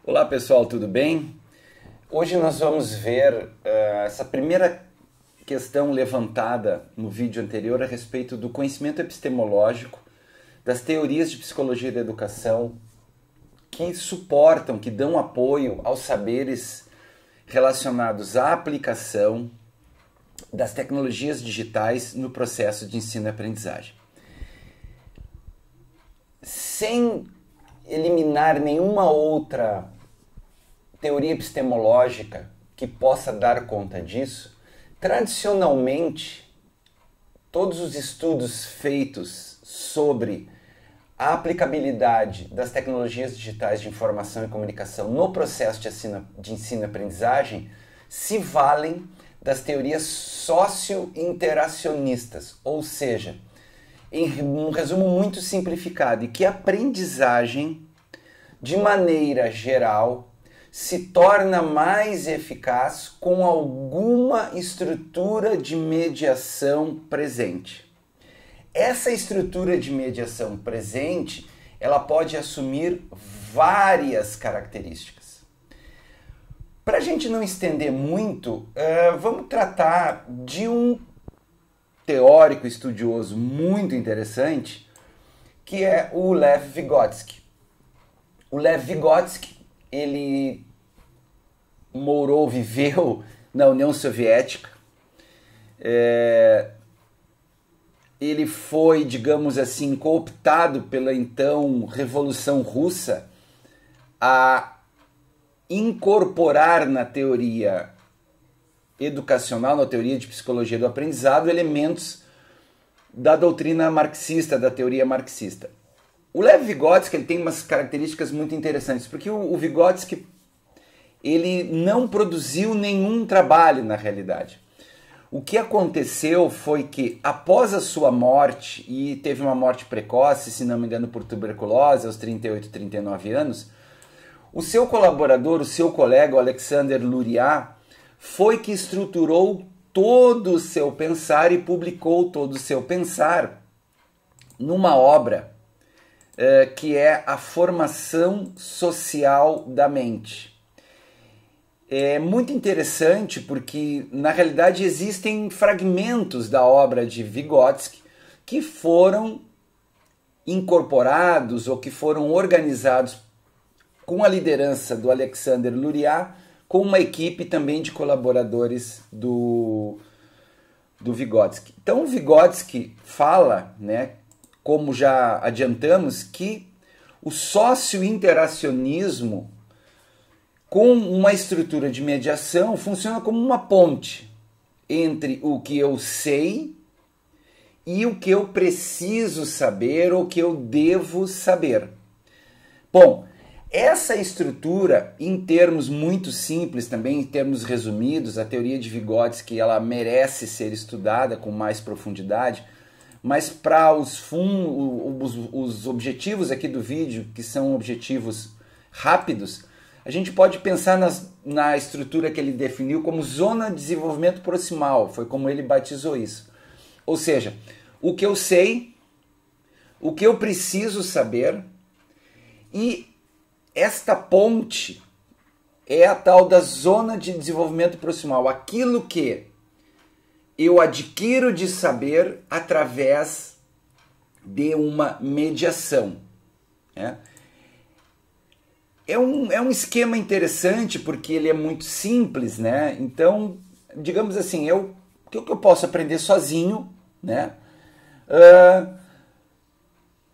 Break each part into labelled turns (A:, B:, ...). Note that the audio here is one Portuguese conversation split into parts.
A: Olá pessoal, tudo bem? Hoje nós vamos ver essa primeira questão levantada no vídeo anterior a respeito do conhecimento epistemológico, das teorias de psicologia da educação que suportam, que dão apoio aos saberes relacionados à aplicação das tecnologias digitais no processo de ensino e aprendizagem. Sem eliminar nenhuma outra teoria epistemológica que possa dar conta disso, tradicionalmente, todos os estudos feitos sobre a aplicabilidade das tecnologias digitais de informação e comunicação no processo de ensino e aprendizagem se valem das teorias socio-interacionistas, ou seja, em um resumo muito simplificado, e que a aprendizagem, de maneira geral, se torna mais eficaz com alguma estrutura de mediação presente. Essa estrutura de mediação presente, ela pode assumir várias características. Para a gente não estender muito, vamos tratar de um teórico estudioso muito interessante, que é o Lev Vygotsky. O Lev Vygotsky, ele viveu na União Soviética. Ele foi, digamos assim, cooptado pela então Revolução Russa a incorporar na teoria educacional, na teoria de psicologia do aprendizado, elementos da doutrina marxista, da teoria marxista. O Lev Vygotsky ele tem umas características muito interessantes, porque o Vygotsky ele não produziu nenhum trabalho na realidade. O que aconteceu foi que, após a sua morte, e teve uma morte precoce, se não me engano por tuberculose, aos 38, 39 anos, o seu colaborador, o seu colega, o Alexander Luria, foi que estruturou todo o seu pensar e publicou todo o seu pensar numa obra que é a formação social da mente. É muito interessante porque, na realidade, existem fragmentos da obra de Vygotsky que foram incorporados ou que foram organizados com a liderança do Alexander Luria, com uma equipe também de colaboradores do Vygotsky. Então, o Vygotsky fala, né, como já adiantamos, que o socio-interacionismo com uma estrutura de mediação funciona como uma ponte entre o que eu sei e o que eu preciso saber ou que eu devo saber. Bom, essa estrutura, em termos muito simples também, em termos resumidos, a teoria de Vygotsky ela merece ser estudada com mais profundidade, mas para os objetivos aqui do vídeo, que são objetivos rápidos, a gente pode pensar na estrutura que ele definiu como zona de desenvolvimento proximal, foi como ele batizou isso. Ou seja, o que eu sei, o que eu preciso saber, e esta ponte é a tal da zona de desenvolvimento proximal, aquilo que eu adquiro de saber através de uma mediação. Né? É um esquema interessante porque ele é muito simples, né? Então, digamos assim, o que eu posso aprender sozinho, né?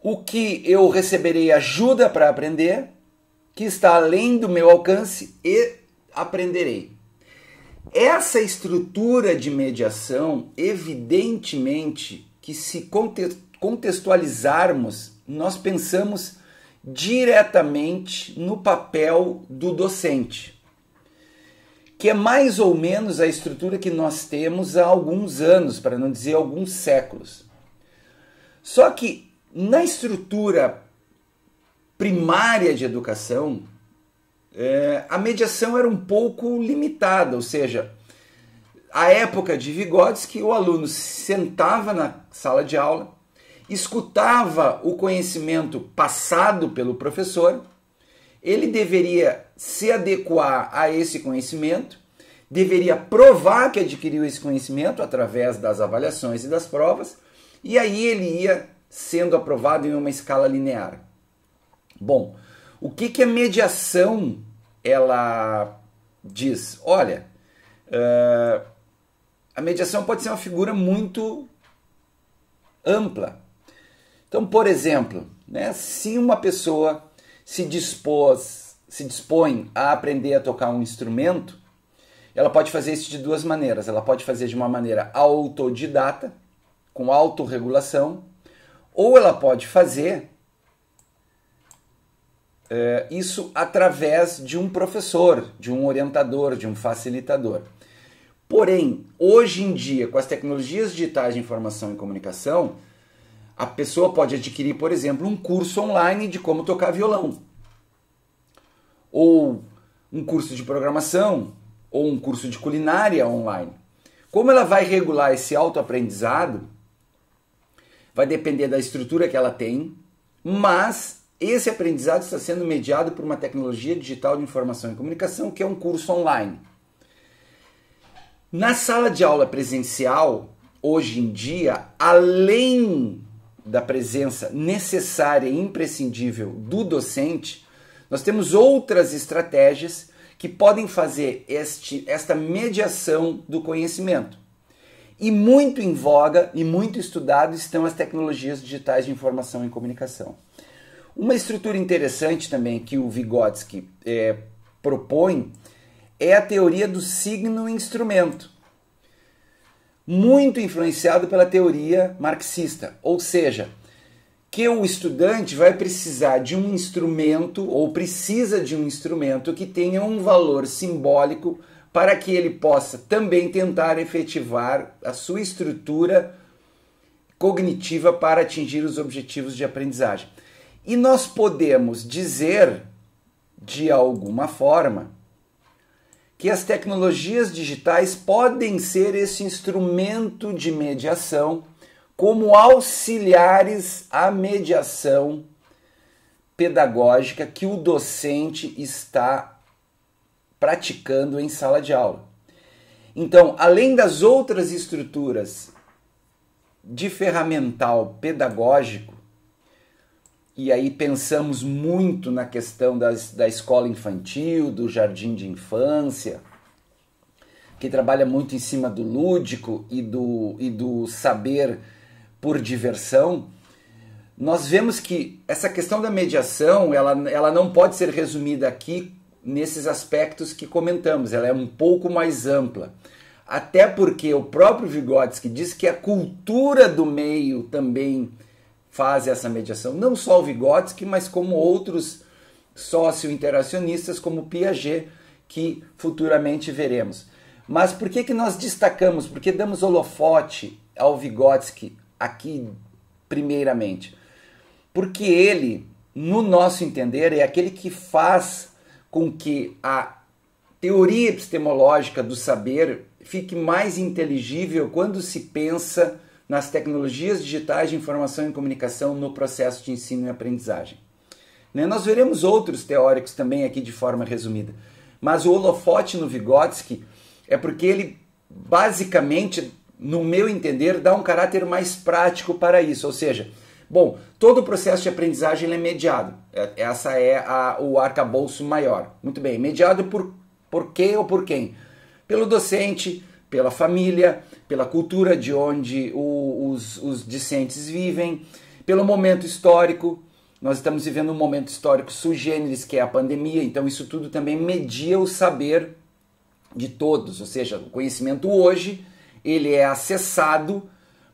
A: O que eu receberei ajuda para aprender, que está além do meu alcance, e aprenderei. Essa estrutura de mediação, evidentemente, que se contextualizarmos, nós pensamos diretamente no papel do docente, que é mais ou menos a estrutura que nós temos há alguns anos, para não dizer alguns séculos. Só que na estrutura primária de educação, a mediação era um pouco limitada, ou seja, à época de Vygotsky, o aluno sentava na sala de aula, escutava o conhecimento passado pelo professor ele deveria se adequar a esse conhecimento, deveria provar que adquiriu esse conhecimento através das avaliações e das provas, e aí ele ia sendo aprovado em uma escala linear. Bom, o que a mediação ela diz? Olha, a mediação pode ser uma figura muito ampla. Então, por exemplo, né, se uma pessoa se dispõe a aprender a tocar um instrumento, ela pode fazer isso de duas maneiras. Ela pode fazer de uma maneira autodidata, com autorregulação, ou ela pode fazer isso através de um professor, de um orientador, de um facilitador. Porém, hoje em dia, com as tecnologias digitais de informação e comunicação, a pessoa pode adquirir, por exemplo, um curso online de como tocar violão, ou um curso de programação, ou um curso de culinária online. Como ela vai regular esse autoaprendizado, vai depender da estrutura que ela tem, mas esse aprendizado está sendo mediado por uma tecnologia digital de informação e comunicação, que é um curso online. Na sala de aula presencial, hoje em dia, além da presença necessária e imprescindível do docente, nós temos outras estratégias que podem fazer esta mediação do conhecimento. E muito em voga e muito estudado estão as tecnologias digitais de informação e comunicação. Uma estrutura interessante também que o Vygotsky propõe é a teoria do signo-instrumento, muito influenciado pela teoria marxista, ou seja, que o estudante vai precisar de um instrumento, ou precisa de um instrumento que tenha um valor simbólico para que ele possa também tentar efetivar a sua estrutura cognitiva para atingir os objetivos de aprendizagem. E nós podemos dizer, de alguma forma, que as tecnologias digitais podem ser esse instrumento de mediação como auxiliares à mediação pedagógica que o docente está praticando em sala de aula. Então, além das outras estruturas de ferramental pedagógico, e aí pensamos muito na questão da escola infantil, do jardim de infância, que trabalha muito em cima do lúdico e do saber por diversão, nós vemos que essa questão da mediação, ela não pode ser resumida aqui nesses aspectos que comentamos, ela é um pouco mais ampla. Até porque o próprio Vygotsky diz que a cultura do meio também faz essa mediação. Não só o Vygotsky, mas como outros socio-interacionistas, como Piaget, que futuramente veremos. Mas por que nós destacamos, por que damos holofote ao Vygotsky aqui primeiramente? Porque ele, no nosso entender, é aquele que faz com que a teoria epistemológica do saber fique mais inteligível quando se pensa nas tecnologias digitais de informação e comunicação no processo de ensino e aprendizagem. Nós veremos outros teóricos também aqui de forma resumida, mas o holofote no Vygotsky é porque ele, basicamente, no meu entender, dá um caráter mais prático para isso, ou seja, bom, todo o processo de aprendizagem é mediado, essa é o arcabouço maior. Muito bem, mediado por quê ou por quem? Pelo docente, pela família, pela cultura de onde os discentes vivem, pelo momento histórico. Nós estamos vivendo um momento histórico sui generis, que é a pandemia, então isso tudo também media o saber de todos, ou seja, o conhecimento hoje ele é acessado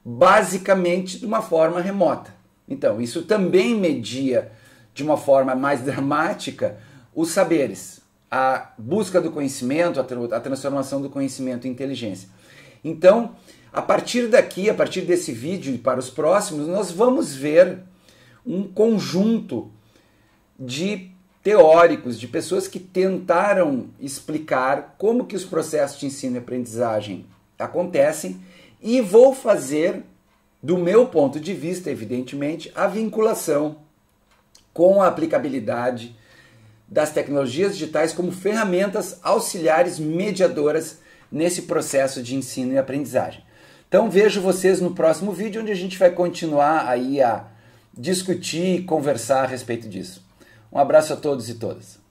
A: basicamente de uma forma remota. Então, isso também media de uma forma mais dramática os saberes, a busca do conhecimento, a transformação do conhecimento em inteligência. Então, a partir daqui, a partir desse vídeo e para os próximos, nós vamos ver um conjunto de teóricos, de pessoas que tentaram explicar como que os processos de ensino e aprendizagem acontecem, e vou fazer, do meu ponto de vista, evidentemente, a vinculação com a aplicabilidade das tecnologias digitais como ferramentas auxiliares mediadoras nesse processo de ensino e aprendizagem. Então vejo vocês no próximo vídeo, onde a gente vai continuar aí a discutir e conversar a respeito disso. Um abraço a todos e todas.